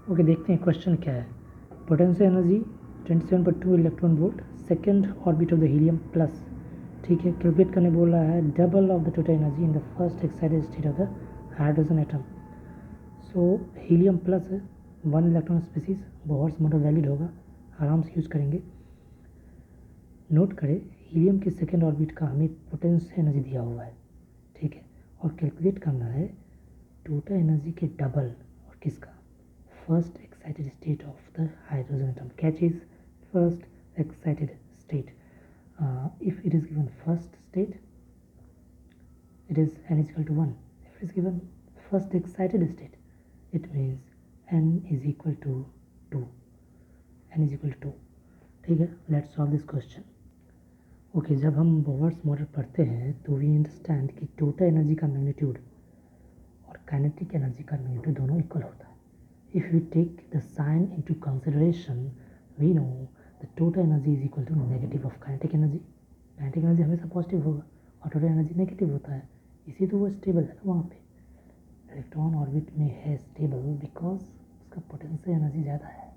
Okay, देखते हैं question क्या है। Potential energy 27.2 electron volt, second orbit of the helium plus. ठीक है, कैलकुलेट करने बोल रहा है double of the total energy in the first excited state of the hydrogen atom. So helium plus है, 1 electron species, Bohr's model valid होगा, आराम से यूज करेंगे। नोट करें हीलियम के सेकेंड ऑर्बिट का हमें पोटेंशियल एनर्जी दिया हुआ है। ठीक है, और कैलकुलेट करना है टोटल एनर्जी के डबल, और किसका, first excited state of the hydrogen atom. Catch is first excited state. If it is given first state, it is n is equal to 1. If it is given first excited state, it means n is equal to 2. n is equal to 2. ठीक है, let's solve this question. Okay, जब हम Bohr's model पढ़ते हैं तो we understand कि total energy का magnitude और काइनेटिक एनर्जी का मैग्नीट्यूड दोनों इक्वल होता है। If we take the sign into consideration, we know the total energy is equal to negative of kinetic energy. Kinetic energy हमेशा पॉजिटिव होगा और टोटल एनर्जी नेगेटिव होता है, इसी तो वो स्टेबल है ना। वहाँ पे इलेक्ट्रॉन ऑर्बिट में है स्टेबल बिकॉज उसका पोटेंशियल एनर्जी ज़्यादा है,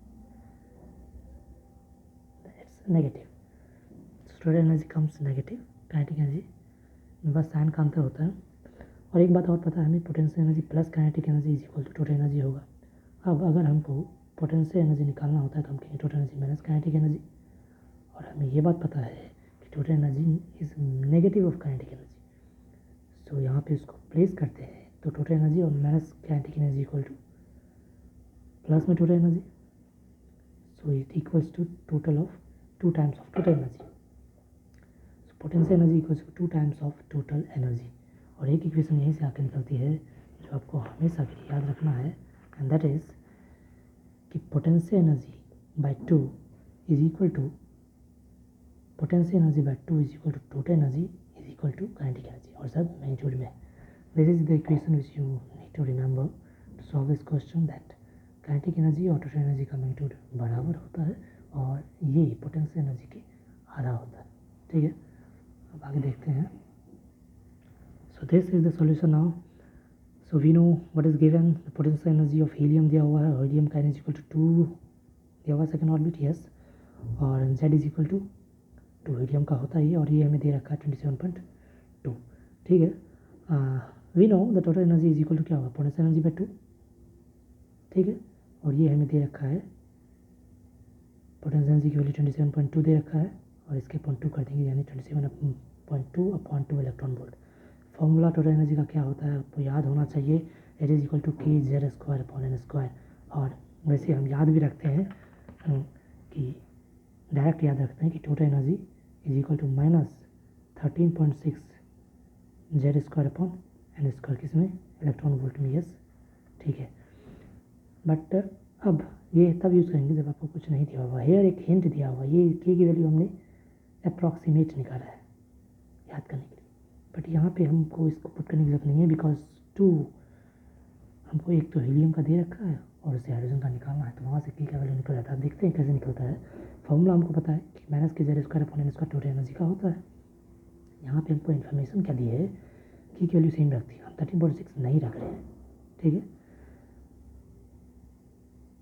it's negative. Total energy comes negative, kinetic energy, बस साइन का अंतर होता है। और एक बात और पता है हमें, potential energy plus kinetic energy is equal to total energy होगा। अब अगर हमको पोटेंशियल एनर्जी निकालना होता है तो हम कहेंगे total energy minus kinetic energy, और हमें ये बात पता है कि total energy is negative of kinetic energy. So यहाँ पे उसको प्लेस करते हैं तो टोटल एनर्जी और minus kinetic energy equal to plus में total energy, so it equals to total of 2 times of total energy. So potential energy equals to 2 times of total energy. और एक इक्वेशन यहीं से आकर निकलती है जो आपको हमेशा के लिए याद रखना है, एंड दैट इज कि potential energy by 2 is equal to potential energy by 2 is equal to total energy is equal to kinetic energy, और सब मैग्नीट्यूड में। This is the equation which you need to remember to solve this question, that kinetic energy और total energy का magnitude बराबर होता है और ये पोटेंशियल एनर्जी के आधा होता है। ठीक है, अब आगे देखते हैं। So this is the solution now. So we know what is given, the potential energy of helium दिया हुआ है, हीलियम का एनर्जी इक्वल टू 2 दिया हुआ है सेकेंड ऑर्बिट, यस, और z is equal to 2 helium का होता है, और ये हमें दे रखा है 27.2। ठीक है, we know the total energy is equal to क्या होगा, पोटेंशियल एनर्जी बाय 2। ठीक है, और ये हमें दे रखा है पोटेंशियल एनर्जी की वैल्यू 27.2 दे रखा है, और इसके 0.2 कर देंगे यानी 27.2/2 electron volt. Formula total energy का क्या होता है आपको याद होना चाहिए, it is equal to kz²/n²। और वैसे हम याद भी रखते हैं कि डायरेक्ट याद रखते हैं कि total energy is equal to -13.6 z²/n², किसमें, इलेक्ट्रॉन वोल्ट में, यस। ठीक है, बट अब ये तब यूज़ करेंगे जब आपको कुछ नहीं दिया हुआ। हेयर एक हिंट दिया हुआ, ये k की वैल्यू हमने अप्रॉक्सीमेट निकाला है याद करने के लिए, बट यहाँ पे हमको इसको पुट करने की जरूरत नहीं है बिकॉज 2 हमको एक तो हीलियम का दे रखा है और उससे हाइड्रोजन का निकालना है, तो वहाँ से k का वैल्यू निकल जाता है। अब देखते हैं कैसे निकलता है। फॉर्मूला हमको पता है कि -kz²/n² टोटल एनर्जी का होता है। यहाँ पे हमको इन्फॉर्मेशन क्या दी है, k की वैल्यू सेम रखती है, हम 13.6 नहीं रख रहे हैं। ठीक है,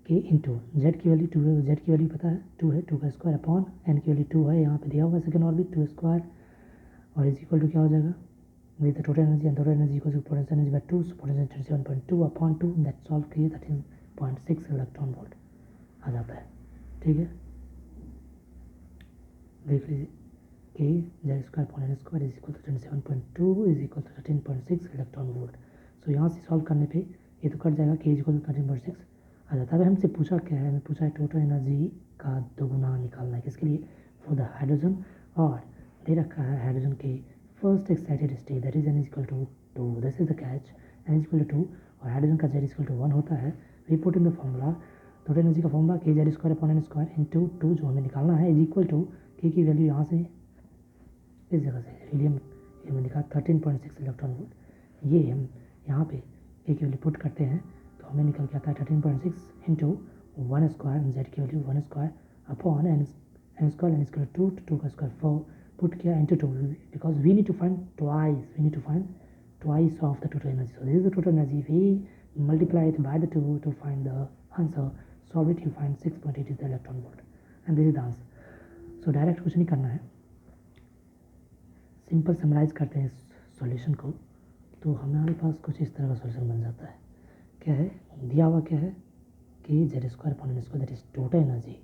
k इंटू जेड की वैल्यू 2 है, जेड की वैल्यू पता है 2 है, 2 का स्क्वायर अपॉन n की वैल्यू 2 है, यहाँ पे दिया हुआ है सेकेंड ऑर्बिट 2² और इज इक्वल टू क्या हो जाएगा, with the total energy and total energy equal to potential energy by 2, so potential 27.2/2 that solve किए 13.6 इलेक्ट्रॉन वोल्ट आ जाता है। ठीक है, देख लीजिए kz²/n² is equal to 27.2 is equal to 13.6 electron volt. So यहाँ से सॉल्व करने पे ये तो कट जाएगा, k इज इक्वल टू 13.6 आ जाता है। हमसे पूछा क्या है, हमें पूछा है टोटल एनर्जी का दोगुना निकालना है, किसके लिए, फॉर द हाइड्रोजन, और दे रखा है हाइड्रोजन के first excited state that is n equal to 2, this is the catch, n equal to 2 और हाइड्रोजन का z इक्वल टू 1 होता है। We put in the formula, total energy का फॉर्मूला kz²/n² इंटू 2 जो हमें निकालना है इज इक्वल टू k की वैल्यू यहाँ से इस जगह से हीलियम में लिखा 13.6 इलेक्ट्रॉन वोल्ट, ये हम यहाँ पे k की वैल्यू पुट करते हैं तो हमें निकल के आता है 13.6 इंटू 1², z की value 1² upon n² n equal to 2 का स्क्वायर 4 पुट किया into 2 because we need to find twice of the total energy, so this is the total energy, we multiply it by the 2 to find the answer solve it, you find 6.8 is the electron volt and this is the answer. So direct कुछ नहीं करना है, simple summarise करते हैं इस solution को, तो हमारे पास कुछ इस तरह का सॉल्यूशन बन जाता है। क्या है दिया हुआ, क्या है कि Z square upon N square that is total energy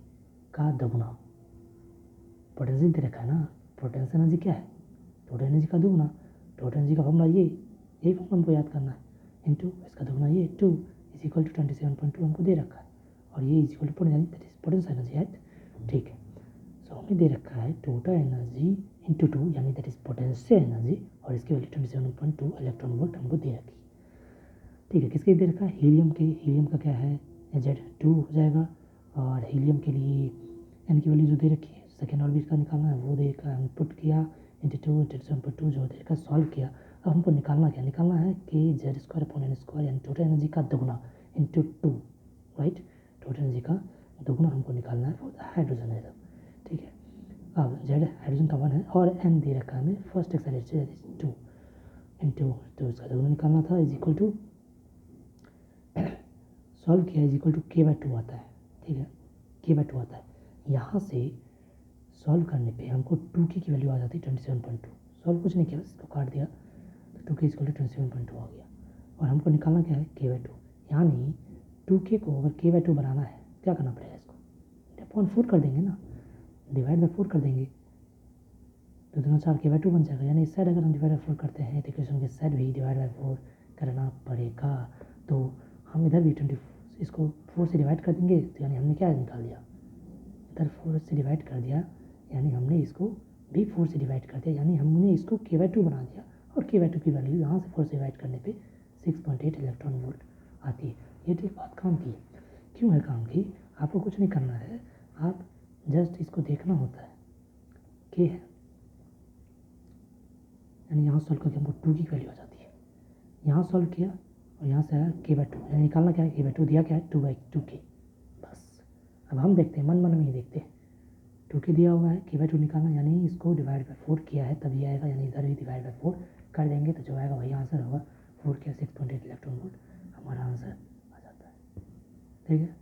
का दोगुना। पोटेंशियल दे रखा है ना, पोटेंशियल एनर्जी क्या है, टोटल एनर्जी का दोगुना। टोटल एनर्जी का फॉर्मूला यही फॉर्मूला हमको याद करना है, इनटू इसका दोगुना ये 2 इज इक्वल टू 27.2 हमको दे रखा है, और ये is equal to potential that is potential energy है, ठीक है। सो हमें दे रखा है टोटल एनर्जी इंटू 2 यानी दैट इज पोटेंशियल एनर्जी, और इसकी वैल्यू 27.2 इलेक्ट्रॉन वोल्ट हमको दे रखी, ठीक है। किसके दे रखा है, हीलियम के। हीलियम का क्या है Z2 हो जाएगा, और हीलियम के लिए एन की वैल्यू जो दे रखी है सेकेंड ऑर्बिट का निकालना है, वो दे रखा है, हम पुट किया इंटू 27.2 जो दे रखा है, सॉल्व किया। अब हमको निकालना क्या, निकालना है कि Z square upon N square यानी टोटल एनर्जी का दोगुना इंटू 2, राइट। टोटल एनर्जी का दोगुना हमको निकालना है फॉर द हाइड्रोजन एटम, ठीक है। अब जेड हाइड्रोजन का 1 है और एन दे रखा है हमें फर्स्ट एक्सेलरेशन 2 इंटू 2 इसका दोगुना निकालना था, इज इक्वल टू सॉल्व किया इज इक्वल टू k/2 आता है, ठीक है, k/2 आता है। यहाँ से सॉल्व करने पे हमको 2k की वैल्यू आ जाती है 27.2। सॉल्व कुछ नहीं किया, बस इसको काट दिया तो 2k इक्वल टू 27.2 आ गया, और हमको निकालना क्या है k/2, यानी 2k को अगर k/2 बनाना है क्या करना पड़ेगा, इसको अपॉन 4 कर देंगे ना, डिवाइड बाई 4 कर देंगे, तो दोनों 4 k/2 बन जाएगा, यानी इस साइड अगर हम डिवाइड बाई 4 करते हैं तो इक्वेशन के साइड भी डिवाइड बाई 4 करना पड़ेगा। तो हम इधर भी 24 इसको 4 से डिवाइड कर देंगे, तो यानी हमने क्या निकाल दिया, इधर 4 से डिवाइड कर दिया, यानी हमने इसको भी 4 से डिवाइड कर दिया, यानी हमने इसको k/2 बना दिया, और k/2 की वैल्यू यहाँ से 4 से डिवाइड करने पे 6.8 इलेक्ट्रॉन वोल्ट आती है। ये तो एक बात काम की, क्यों है काम की, आपको कुछ नहीं करना है, आप जस्ट इसको देखना होता है कि यानी यहाँ सॉल्व करके हमको 2 की वैल्यू आ जाती है, यहाँ सॉल्व किया और यहाँ से आया k/2, यानी निकालना क्या है, k/2 दिया क्या है 2/2k, बस। अब हम देखते हैं, मन मन में ही देखते हैं, 2k दिया हुआ है, k/2 निकालना, यानी इसको डिवाइड बाई 4 किया है तभी आएगा, यानी इधर भी डिवाइड बाई 4 कर देंगे तो जो आएगा वही आंसर होगा, 4 किया 6.8 इलेक्ट्रॉन वोल्ट हमारा आंसर आ जाता है, ठीक है।